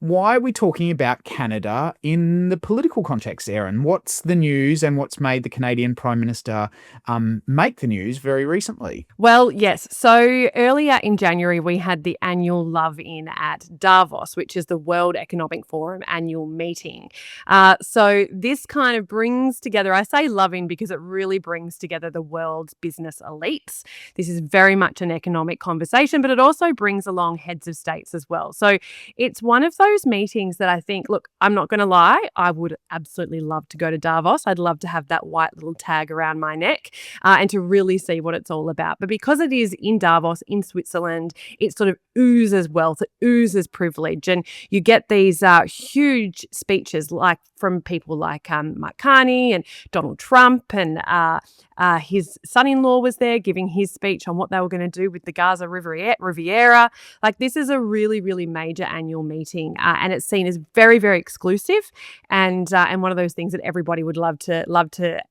why are we talking about Canada in the political context, Erin? What's the news and what's made the Canadian Prime Minister make the news very recently? Well, yes. So earlier in January, we had the annual Love-In at Davos, which is the World Economic Forum annual meeting. So this kind of brings together, I say Love-In because it really brings together the world's business elites. This is very much an economic conversation, but it also brings along heads of states as well. So it's one of those meetings that I think, look, I'm not going to lie, I would absolutely love to go to Davos. I'd love to have that white little tag around my neck and to really see what it's all about. But because it is in Davos, in Switzerland, it sort of oozes wealth, it oozes privilege. And you get these huge speeches like from people like Mark Carney and Donald Trump, and his son-in-law was there giving his speech on what they were going to do with the Gaza Riviera. Like, this is a really, really major annual meeting, and it's seen as very, very exclusive, and one of those things that everybody would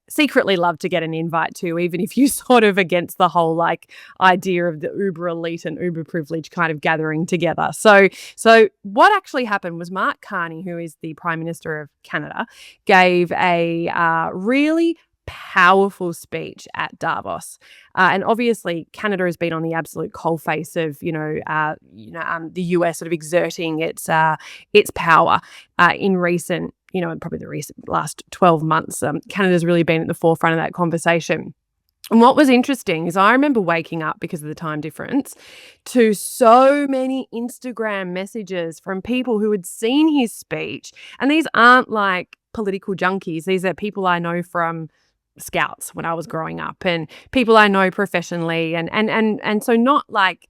secretly love to get an invite to, even if you sort of against the whole like idea of the uber elite and uber privilege kind of gathering together. So what actually happened was Mark Carney, who is the Prime Minister of Canada, gave a really powerful speech at Davos, and obviously Canada has been on the absolute coalface of the US sort of exerting its power in recent, probably the recent last 12 months. Canada's really been at the forefront of that conversation. And what was interesting is I remember waking up, because of the time difference, to so many Instagram messages from people who had seen his speech. And these aren't like political junkies. These are people I know from Scouts when I was growing up, and people I know professionally, and so not like,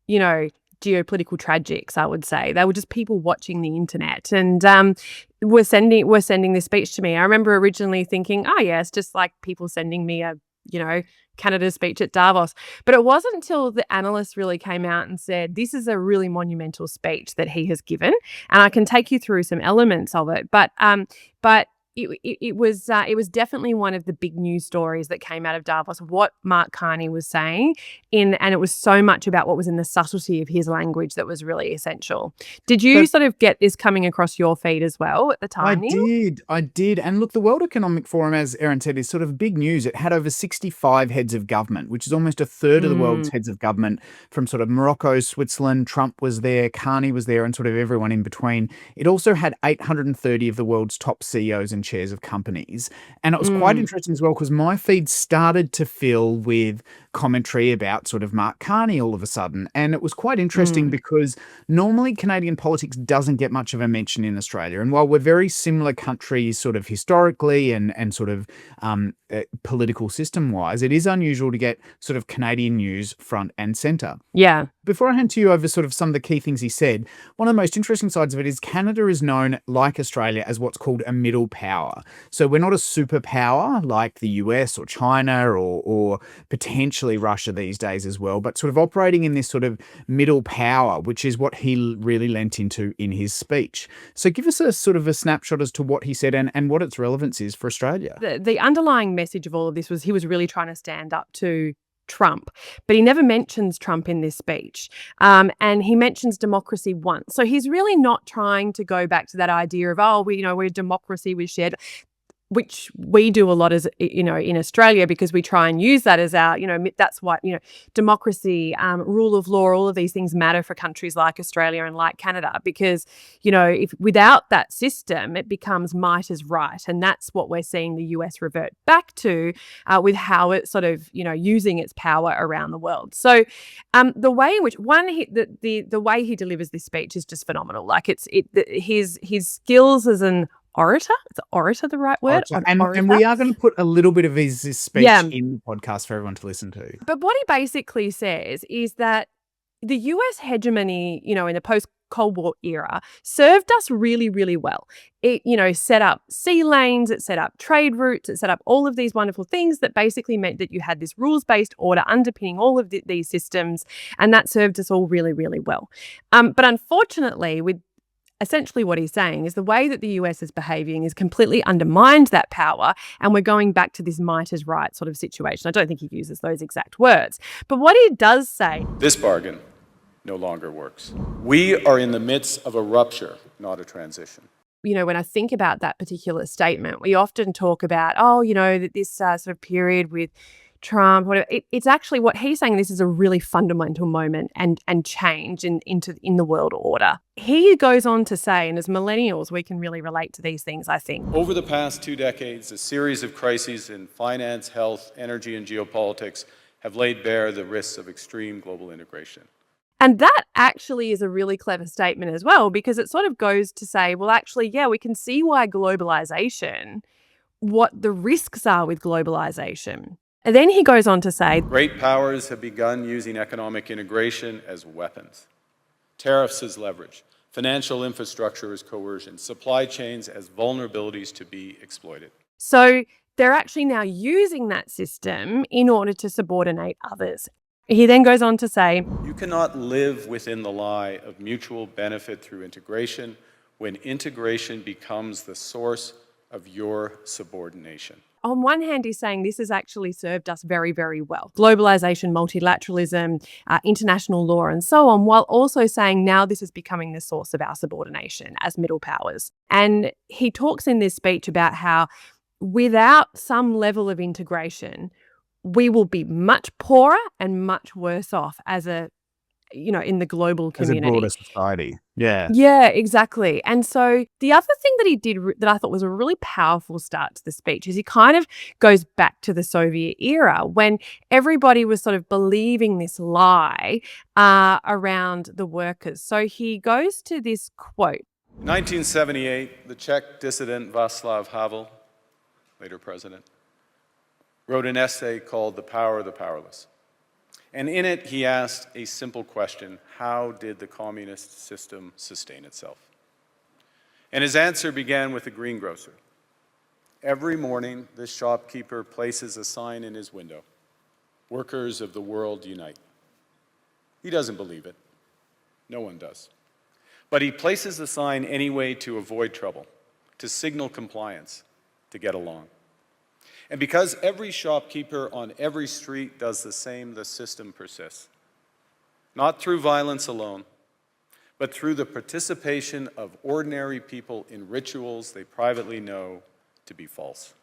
geopolitical tragics, I would say. They were just people watching the internet, and were sending this speech to me. I remember originally thinking, oh yeah, it's just like people sending me a Canada's speech at Davos. But it wasn't until the analysts really came out and said, this is a really monumental speech that he has given, and I can take you through some elements of it. But it was definitely one of the big news stories that came out of Davos, what Mark Carney was saying, and it was so much about what was in the subtlety of his language that was really essential. Did you sort of get this coming across your feed as well at the time, Neil? I did. And look, the World Economic Forum, as Erin said, is sort of big news. It had over 65 heads of government, which is almost a third of the world's heads of government, from sort of Morocco, Switzerland. Trump was there, Carney was there, and sort of everyone in between. It also had 830 of the world's top CEOs and chairs of companies. And it was quite interesting as well, because my feed started to fill with commentary about sort of Mark Carney all of a sudden. And it was quite interesting because normally Canadian politics doesn't get much of a mention in Australia. And while we're very similar countries sort of historically and sort of political system wise, it is unusual to get sort of Canadian news front and centre. Yeah. Before I hand to you over sort of some of the key things he said, one of the most interesting sides of it is Canada is known, like Australia, as what's called a middle power. So we're not a superpower like the US or China or potentially Russia these days as well, but sort of operating in this sort of middle power, which is what he really lent into in his speech. So give us a sort of a snapshot as to what he said and what its relevance is for Australia. The underlying message of all of this was he was really trying to stand up to Trump, but he never mentions Trump in this speech, and he mentions democracy once. So he's really not trying to go back to that idea of, we're a democracy, we shared, which we do a lot as, in Australia, because we try and use that as our, that's what, democracy, rule of law, all of these things matter for countries like Australia and like Canada, because, if without that system, it becomes might is right. And that's what we're seeing the US revert back to with how it's sort of, using its power around the world. So the way in which the way he delivers this speech is just phenomenal. Like his skills as an orator. Is orator the right word? And we are going to put a little bit of his speech in the podcast for everyone to listen to. But what he basically says is that the US hegemony, in the post-Cold War era, served us really, really well. It, set up sea lanes, it set up trade routes, it set up all of these wonderful things that basically meant that you had this rules-based order underpinning all of these systems, and that served us all really, really well. But unfortunately, with essentially what he's saying is the way that the US is behaving is completely undermined that power, and we're going back to this might is right sort of situation. I don't think he uses those exact words. But what he does say... This bargain no longer works. We are in the midst of a rupture not a transition. When I think about that particular statement, we often talk about, that this sort of period with Trump, whatever. It's actually what he's saying. This is a really fundamental moment and change in the world order. He goes on to say, and as millennials, we can really relate to these things, I think. Over the past 2 decades, a series of crises in finance, health, energy, and geopolitics have laid bare the risks of extreme global integration. And that actually is a really clever statement as well, because it sort of goes to say, well, actually, yeah, we can see why globalization, what the risks are with globalization. And then he goes on to say, great powers have begun using economic integration as weapons, tariffs as leverage, financial infrastructure as coercion, supply chains as vulnerabilities to be exploited. So they're actually now using that system in order to subordinate others. He then goes on to say, you cannot live within the lie of mutual benefit through integration when integration becomes the source of your subordination. On one hand, he's saying this has actually served us very, very well. Globalization, multilateralism, international law, and so on, while also saying now this is becoming the source of our subordination as middle powers. And he talks in this speech about how without some level of integration, we will be much poorer and much worse off as in the global community. As a broader society. Yeah. Yeah, exactly. And so the other thing that he did that I thought was a really powerful start to the speech is he kind of goes back to the Soviet era when everybody was sort of believing this lie around the workers. So he goes to this quote. In 1978, the Czech dissident Václav Havel, later president, wrote an essay called The Power of the Powerless. And in it, he asked a simple question: how did the communist system sustain itself? And his answer began with a greengrocer. Every morning, this shopkeeper places a sign in his window: workers of the world unite. He doesn't believe it. No one does. But he places the sign anyway to avoid trouble, to signal compliance, to get along. And because every shopkeeper on every street does the same, the system persists. Not through violence alone, but through the participation of ordinary people in rituals they privately know to be false.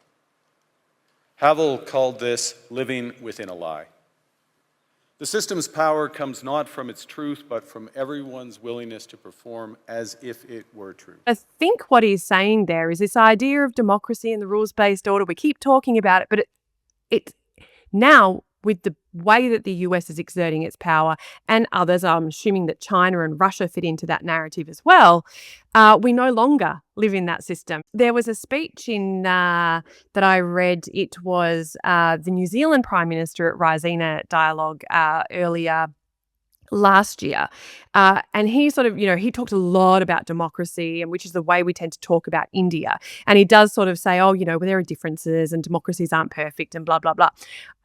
Havel called this living within a lie. The system's power comes not from its truth, but from everyone's willingness to perform as if it were true. I think what he's saying there is this idea of democracy and the rules-based order. We keep talking about it, but it now, with the way that the US is exerting its power and others, I'm assuming that China and Russia fit into that narrative as well, we no longer live in that system. There was a speech that I read. It was the New Zealand Prime Minister at Raisina Dialogue earlier last year. And he sort of, he talked a lot about democracy, and which is the way we tend to talk about India. And he does sort of say, well, there are differences and democracies aren't perfect and blah, blah, blah.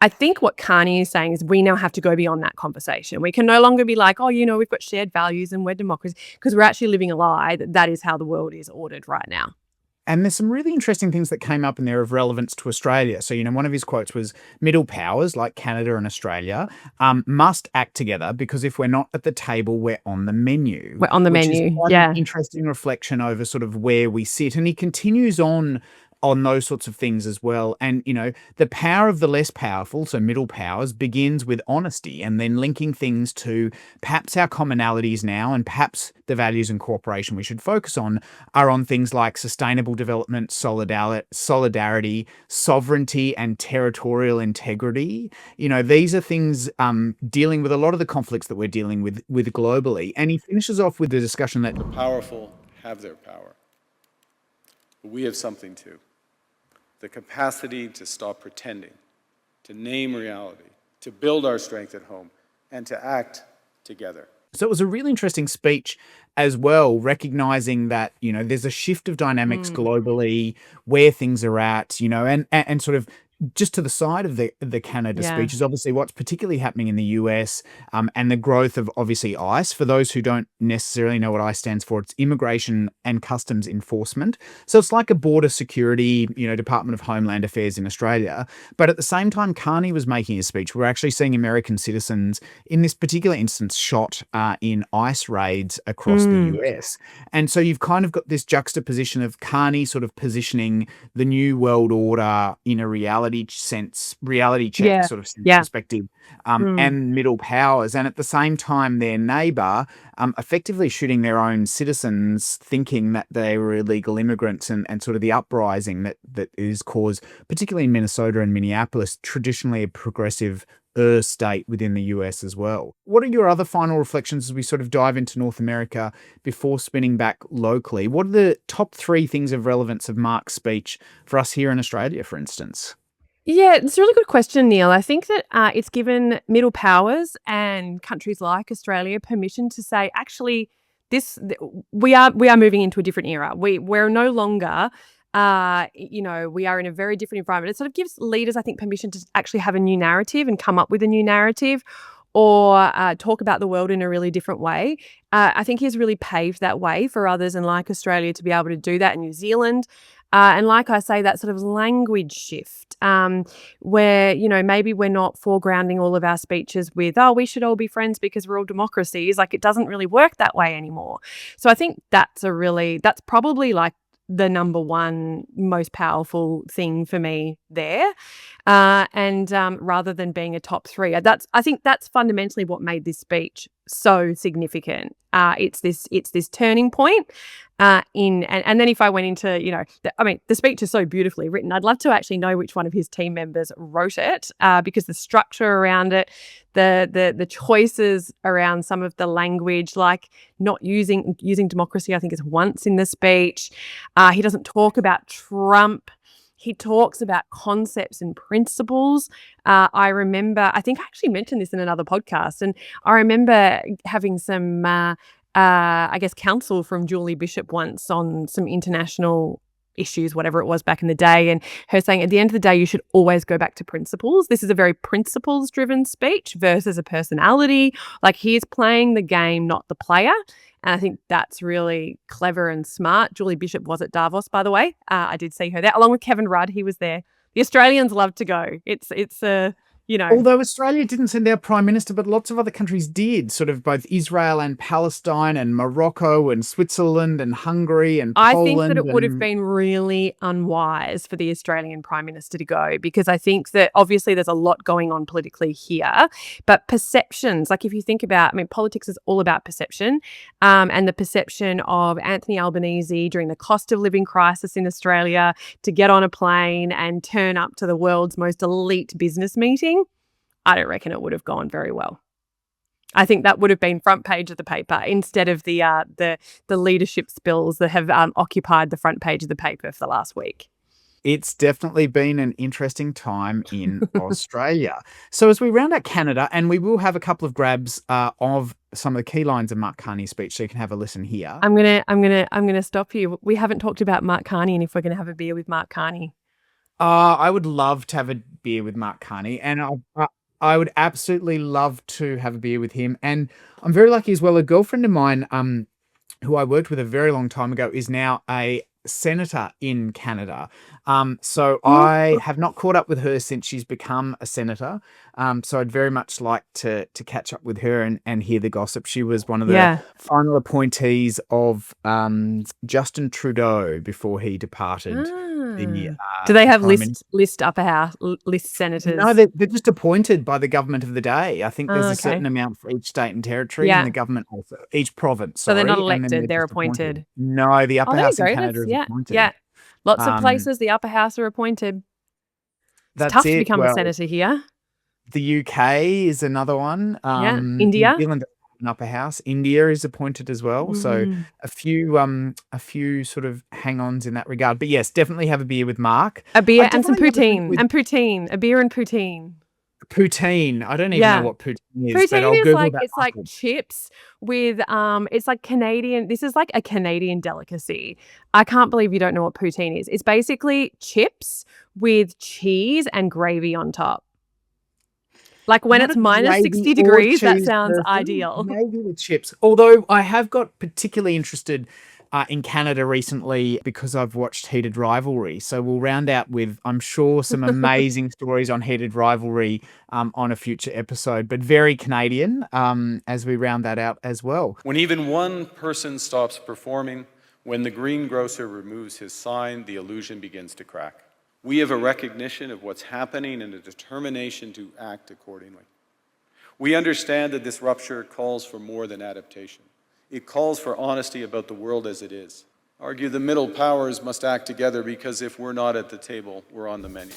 I think what Carney is saying is we now have to go beyond that conversation. We can no longer be like, we've got shared values and we're democracy, because we're actually living a lie that is how the world is ordered right now. And there's some really interesting things that came up in there of relevance to Australia. So, one of his quotes was middle powers like Canada and Australia must act together, because if we're not at the table, we're on the menu. We're on the menu, yeah. An interesting reflection over sort of where we sit. And he continues on those sorts of things as well. And, the power of the less powerful, so middle powers, begins with honesty, and then linking things to perhaps our commonalities now, and perhaps the values and cooperation we should focus on are on things like sustainable development, solidarity, sovereignty, and territorial integrity. These are things dealing with a lot of the conflicts that we're dealing with globally. And he finishes off with the discussion that the powerful have their power, but we have something too. The capacity to stop pretending, to name reality, to build our strength at home, and to act together. So it was a really interesting speech as well, recognizing that, there's a shift of dynamics globally, where things are at, and sort of just to the side of the Canada Yeah. speech is obviously what's particularly happening in the US, and the growth of obviously ICE. For those who don't necessarily know what ICE stands for, it's Immigration and Customs Enforcement. So it's like a border security, Department of Homeland Affairs in Australia. But at the same time, Carney was making his speech, we're actually seeing American citizens in this particular instance shot in ICE raids across the Mm. US. And so you've kind of got this juxtaposition of Carney sort of positioning the new world order in a reality check Yeah. sort of sense Yeah. perspective, Mm. and middle powers, and at the same time their neighbour effectively shooting their own citizens, thinking that they were illegal immigrants, and sort of the uprising that is caused, particularly in Minnesota and Minneapolis, traditionally a progressive state within the US as well. What are your other final reflections as we sort of dive into North America before spinning back locally? What are the top 3 things of relevance of Mark's speech for us here in Australia, for instance? Yeah, it's a really good question, Neil. I think that it's given middle powers and countries like Australia permission to say, actually, we are moving into a different era. We're no longer, we are in a very different environment. It sort of gives leaders, I think, permission to actually have a new narrative and come up with a new narrative, or talk about the world in a really different way. I think he's really paved that way for others, and like Australia, to be able to do that in New Zealand. And like I say, that sort of language shift, where, maybe we're not foregrounding all of our speeches with, oh, we should all be friends because we're all democracies. Like, it doesn't really work that way anymore. So I think that's probably like the number one most powerful thing for me there. And rather than being a top 3, I think that's fundamentally what made this speech so significant. It's this turning point. And then if I went into, the speech is so beautifully written. I'd love to actually know which one of his team members wrote it, because the structure around it, the choices around some of the language, like not using democracy, I think is once in the speech. He doesn't talk about Trump. He talks about concepts and principles. I remember, I think I actually mentioned this in another podcast, and I remember having some, counsel from Julie Bishop once on some international issues, whatever it was back in the day, and her saying, at the end of the day, you should always go back to principles. This is a very principles-driven speech versus a personality. Like, he is playing the game, not the player. And I think that's really clever and smart. Julie Bishop was at Davos, by the way. I did see her there, along with Kevin Rudd. He was there. The Australians love to go. It's Although Australia didn't send our prime minister, but lots of other countries did, sort of both Israel and Palestine and Morocco and Switzerland and Hungary and I think that Poland. it would have been really unwise for the Australian Prime Minister to go, because I think that obviously there's a lot going on politically here, but perceptions, like if you think about, politics is all about perception, and the perception of Anthony Albanese during the cost of living crisis in Australia to get on a plane and turn up to the world's most elite business meeting. I don't reckon it would have gone very well. I think that would have been front page of the paper instead of the leadership spills that have occupied the front page of the paper for the last week. It's definitely been an interesting time in Australia. So as we round out Canada, and we will have a couple of grabs of some of the key lines of Mark Carney's speech, so you can have a listen here. I'm gonna stop you. We haven't talked about Mark Carney, and if we're gonna have a beer with Mark Carney. I would love to have a beer with Mark Carney, and I would absolutely love to have a beer with him. And I'm very lucky as well. A girlfriend of mine, who I worked with a very long time ago, is now a senator in Canada. So I have not caught up with her since she's become a senator. So I'd very much like to catch up with her and hear the gossip. She was one of the final appointees of Justin Trudeau before he departed. Do they have list upper house list senators? No, they're just appointed by the government of the day. I think there's a certain Okay. amount for each state and territory, Yeah. and the government also, each province. So they're not sorry, and then elected, they're just appointed. No, the Oh, upper there you house in go. Canada is appointed. Yeah. Lots of Um, places the upper house are appointed. It's That's tough to it. become a Well, senator here. the UK is another one. Yeah. New India. Zealand doesn't have an upper house. India is appointed as well. So Mm. a few sort of hang-ons in that regard. But yes, definitely have a beer with Mark. A beer I'd and some definitely have a drink poutine. with And poutine. A beer and poutine. Poutine. I don't even know Yeah. what poutine is, but Poutine I'll is Google like that it's like afterwards. chips with it's like Canadian. This is like a Canadian delicacy. I can't believe you don't know what poutine is. It's basically chips with cheese and gravy on top. Like when Not it's a minus gravy 60 or degrees, that cheese sounds person, ideal. maybe with chips. Although I have got particularly interested in Canada recently because I've watched Heated Rivalry. So we'll round out with, I'm sure, some amazing stories on Heated Rivalry on a future episode, but very Canadian as we round that out as well. When even one person stops performing, when the greengrocer removes his sign, the illusion begins to crack. We have a recognition of what's happening and a determination to act accordingly. We understand that this rupture calls for more than adaptation. It calls for honesty about the world as it is. Argue the middle powers must act together because if we're not at the table, we're on the menu.